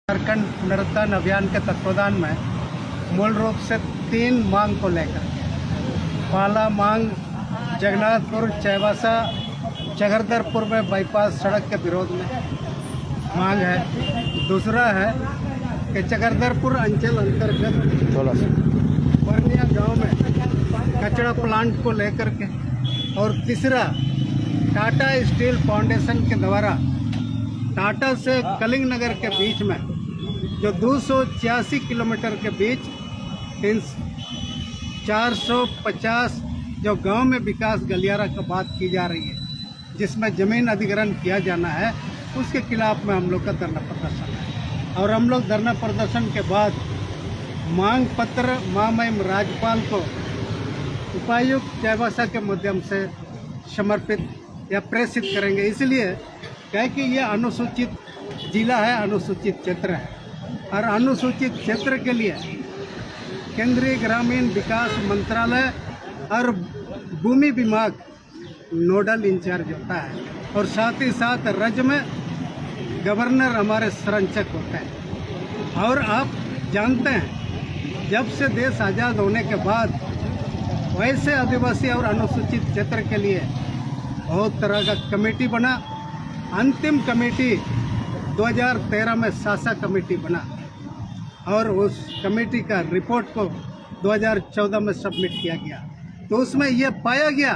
झारखंड पुनरुत्थान अभियान के तत्वावधान में मूल रूप से 3 मांग को लेकर, पहला मांग जगन्नाथपुर चैवासा चकरधरपुर में बाईपास सड़क के विरोध में मांग है। दूसरा है कि चकरधरपुर अंचल अंतर्गत बरनिया गांव में कचरा प्लांट को लेकर के, और तीसरा टाटा स्टील फाउंडेशन के द्वारा टाटा से कलिंग नगर के बीच में जो 286 किलोमीटर के बीच 450 जो गांव में विकास गलियारा की बात की जा रही है, जिसमें ज़मीन अधिग्रहण किया जाना है, उसके खिलाफ में हम लोग का धरना प्रदर्शन है। और हम लोग धरना प्रदर्शन के बाद मांग पत्र महामहिम राज्यपाल को उपायुक्त चैवासा के माध्यम से समर्पित या प्रेषित करेंगे। इसलिए क्या कि ये अनुसूचित जिला है, अनुसूचित क्षेत्र है, और अनुसूचित क्षेत्र के लिए केंद्रीय ग्रामीण विकास मंत्रालय और भूमि विभाग नोडल इंचार्ज होता है, और साथ ही साथ राज्य में गवर्नर हमारे संरक्षक होते हैं। और आप जानते हैं, जब से देश आज़ाद होने के बाद वैसे आदिवासी और अनुसूचित क्षेत्र के लिए बहुत तरह का कमेटी बना। अंतिम कमेटी 2013 में सासा कमेटी बना, और उस कमेटी का रिपोर्ट को 2014 में सबमिट किया गया। तो उसमें यह पाया गया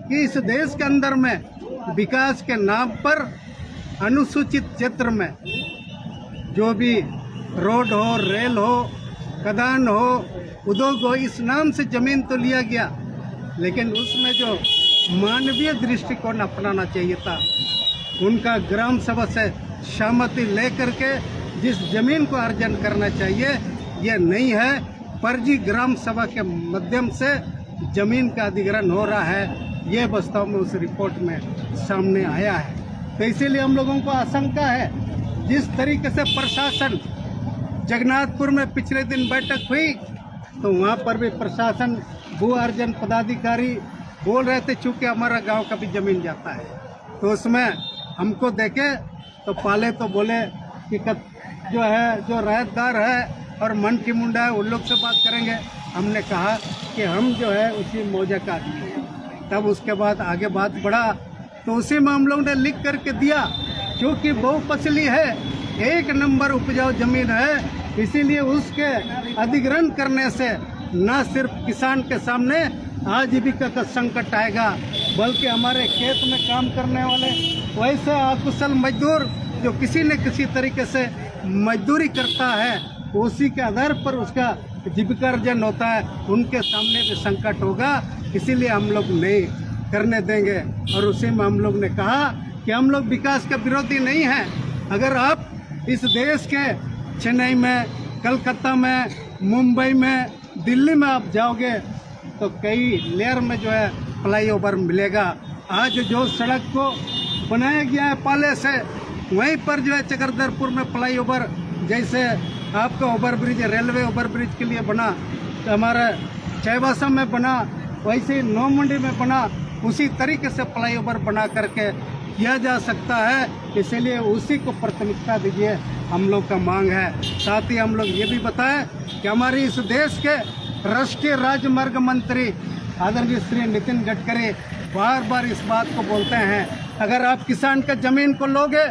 कि इस देश के अंदर में विकास के नाम पर अनुसूचित क्षेत्र में जो भी रोड हो, रेल हो, खदान हो, उद्योग हो, इस नाम से ज़मीन तो लिया गया, लेकिन उसमें जो मानवीय दृष्टिकोण अपनाना चाहिए था, उनका ग्राम सभा से सहमति लेकर के जिस जमीन को अर्जन करना चाहिए, ये नहीं है। फर्जी ग्राम सभा के माध्यम से जमीन का अधिग्रहण हो रहा है, ये वास्तव में उस रिपोर्ट में सामने आया है। तो इसीलिए हम लोगों को आशंका है, जिस तरीके से प्रशासन जगन्नाथपुर में पिछले दिन बैठक हुई, तो वहाँ पर भी प्रशासन भू अर्जन पदाधिकारी बोल रहे थे चूँकि हमारा गांव का भी ज़मीन जाता है। तो उसमें हमको देखे तो पहले तो बोले कि जो है, जो राहतदार है और मन की मुंडा है, उन लोग से बात करेंगे। हमने कहा कि हम जो है उसी मौजा का आदमी है। तब उसके बाद आगे बात बढ़ा, तो उसी में हम लोग ने लिख करके दिया, क्योंकि बहुफसली है, 1 नंबर उपजाऊ जमीन है, इसीलिए उसके अधिग्रहण करने से न सिर्फ किसान के सामने आजीविका का संकट आएगा, बल्कि हमारे खेत में काम करने वाले वैसे अकुशल मजदूर जो किसी न किसी तरीके से मजदूरी करता है, उसी के आधार पर उसका जीविकार्जन होता है, उनके सामने भी संकट होगा। इसीलिए हम लोग नहीं करने देंगे। और उसी में हम लोग ने कहा कि हम लोग विकास के विरोधी नहीं हैं। अगर आप इस देश के चेन्नई में, कलकत्ता में, मुंबई में, दिल्ली में आप जाओगे तो कई लेयर में जो है फ्लाईओवर मिलेगा। आज जो सड़क को बनाया गया है पहले से, वहीं पर जो है चकरधरपुर में फ्लाईओवर, जैसे आपका ओवरब्रिज रेलवे ओवरब्रिज के लिए बना, तो हमारा चैवासा में बना, वैसे ही नौ मंडी में बना, उसी तरीके से फ्लाईओवर बना करके किया जा सकता है। इसीलिए उसी को प्राथमिकता दीजिए, हम लोग का मांग है। साथ ही हम लोग ये भी बताएं कि हमारी इस देश के राष्ट्रीय राजमार्ग मंत्री आदरणीय श्री नितिन गडकरी बार बार इस बात को बोलते हैं, अगर आप किसान का ज़मीन को लोगे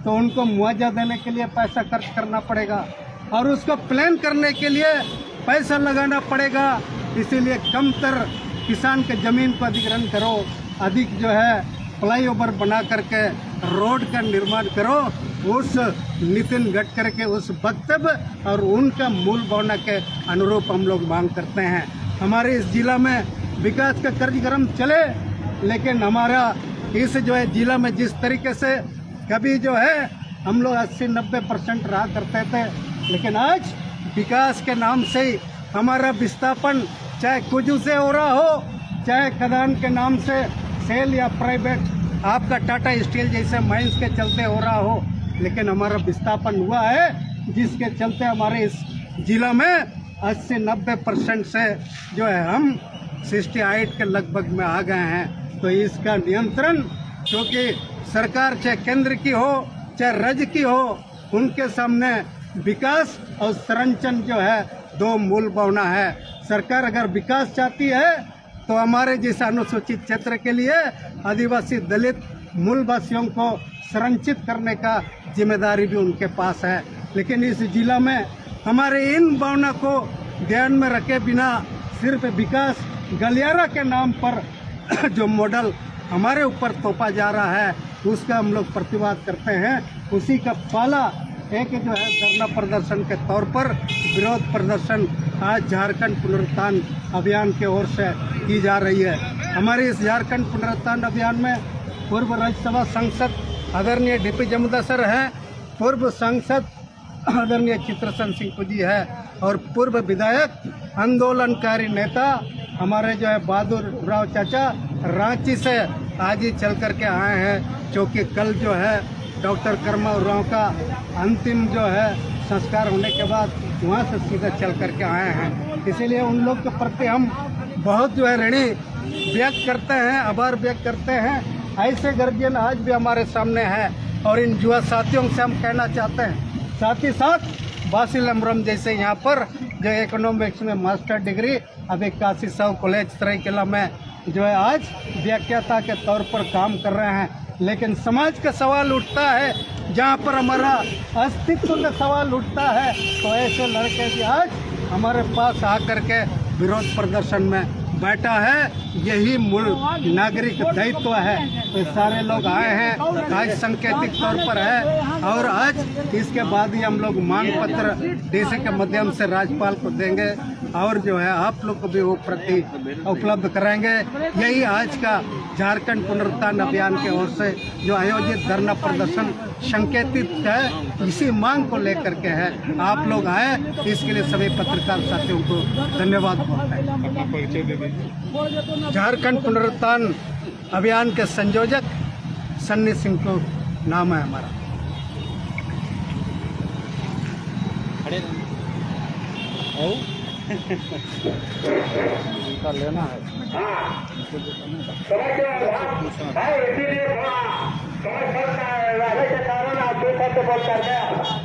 तो उनको मुआवजा देने के लिए पैसा खर्च करना पड़ेगा, और उसको प्लान करने के लिए पैसा लगाना पड़ेगा। इसीलिए कमतर किसान के ज़मीन को अधिग्रहण करो, अधिक जो है फ्लाईओवर बना करके रोड का निर्माण करो। उस नितिन गडकरी के उस वक्तव्य और उनका मूल भावना के अनुरूप हम लोग मांग करते हैं। हमारे इस जिला में विकास का कार्यक्रम चले, लेकिन हमारा इस जो है जिला में जिस तरीके से कभी जो है हम लोग 80-90% रहा करते थे, लेकिन आज विकास के नाम से ही हमारा विस्थापन चाहे कुजू से हो रहा हो, चाहे खदान के नाम से सेल या प्राइवेट आपका टाटा स्टील जैसे माइंस के चलते हो रहा हो, लेकिन हमारा विस्थापन हुआ है, जिसके चलते हमारे इस जिला में 80-90% से जो है हम 68 के लगभग में आ गए हैं। तो इसका नियंत्रण, क्योंकि सरकार चाहे केंद्र की हो चाहे राज्य की हो, उनके सामने विकास और संरक्षण जो है दो मूल भावना है। सरकार अगर विकास चाहती है तो हमारे जैसे अनुसूचित क्षेत्र के लिए आदिवासी दलित मूलवासियों को संरक्षित करने का जिम्मेदारी भी उनके पास है। लेकिन इस जिला में हमारे इन भावना को ध्यान में रखे बिना सिर्फ विकास गलियारा के नाम पर जो मॉडल हमारे ऊपर थोपा जा रहा है उसका हम लोग प्रतिवाद करते हैं। उसी का पहला एक जो है धरना प्रदर्शन के तौर पर विरोध प्रदर्शन आज झारखंड पुनरुत्थान अभियान की ओर से की जा रही है। हमारे इस झारखंड पुनरुत्थान अभियान में पूर्व राज्यसभा सांसद आदरणीय डीपी जमुदा सर हैं, पूर्व सांसद आदरणीय चित्रसन सिंह जी है और पूर्व विधायक आंदोलनकारी नेता हमारे जो है बहादुर राव चाचा रांची से आज ही चल करके आए हैं, क्योंकि कल जो है डॉक्टर करमाव राव का अंतिम जो है संस्कार होने के बाद वहाँ से सीधा चल करके आए हैं। इसीलिए उन लोग के प्रति हम बहुत जो है ऋणी व्यक्त करते हैं, आभार व्यक्त करते हैं। ऐसे गार्जियन आज भी हमारे सामने है और इन युवा साथियों से हम कहना चाहते हैं, साथ ही साथ बासिल अमरम जैसे यहाँ पर जो इकोनॉमिक्स में मास्टर डिग्री अभी काशी साहू कॉलेज सरायकेला में जो है आज व्याख्याता के तौर पर काम कर रहे हैं। लेकिन समाज का सवाल उठता है, जहाँ पर हमारा अस्तित्व का सवाल उठता है, तो ऐसे लड़के भी आज हमारे पास आकर के विरोध प्रदर्शन में बैठा है। यही मूल नागरिक दायित्व है। तो सारे लोग आए हैं, आज सांकेतिक तौर पर है और आज इसके बाद ही हम लोग मांग पत्र डीसी के माध्यम से राज्यपाल को देंगे और जो है आप लोग को भी वो प्रति उपलब्ध कराएंगे। यही आज का झारखंड पुनरुत्थान अभियान के ओर से जो आयोजित धरना प्रदर्शन संकेतित है, इसी मांग को लेकर के है। आप लोग आए, इसके लिए सभी पत्रकार साथियों को धन्यवाद बोलते हैं। झारखंड पुनरुत्थान अभियान के संयोजक सन्नी सिंह को नाम है हमारा। उनका लेना है समझ सकता है, के कारण आप बोल करते हैं।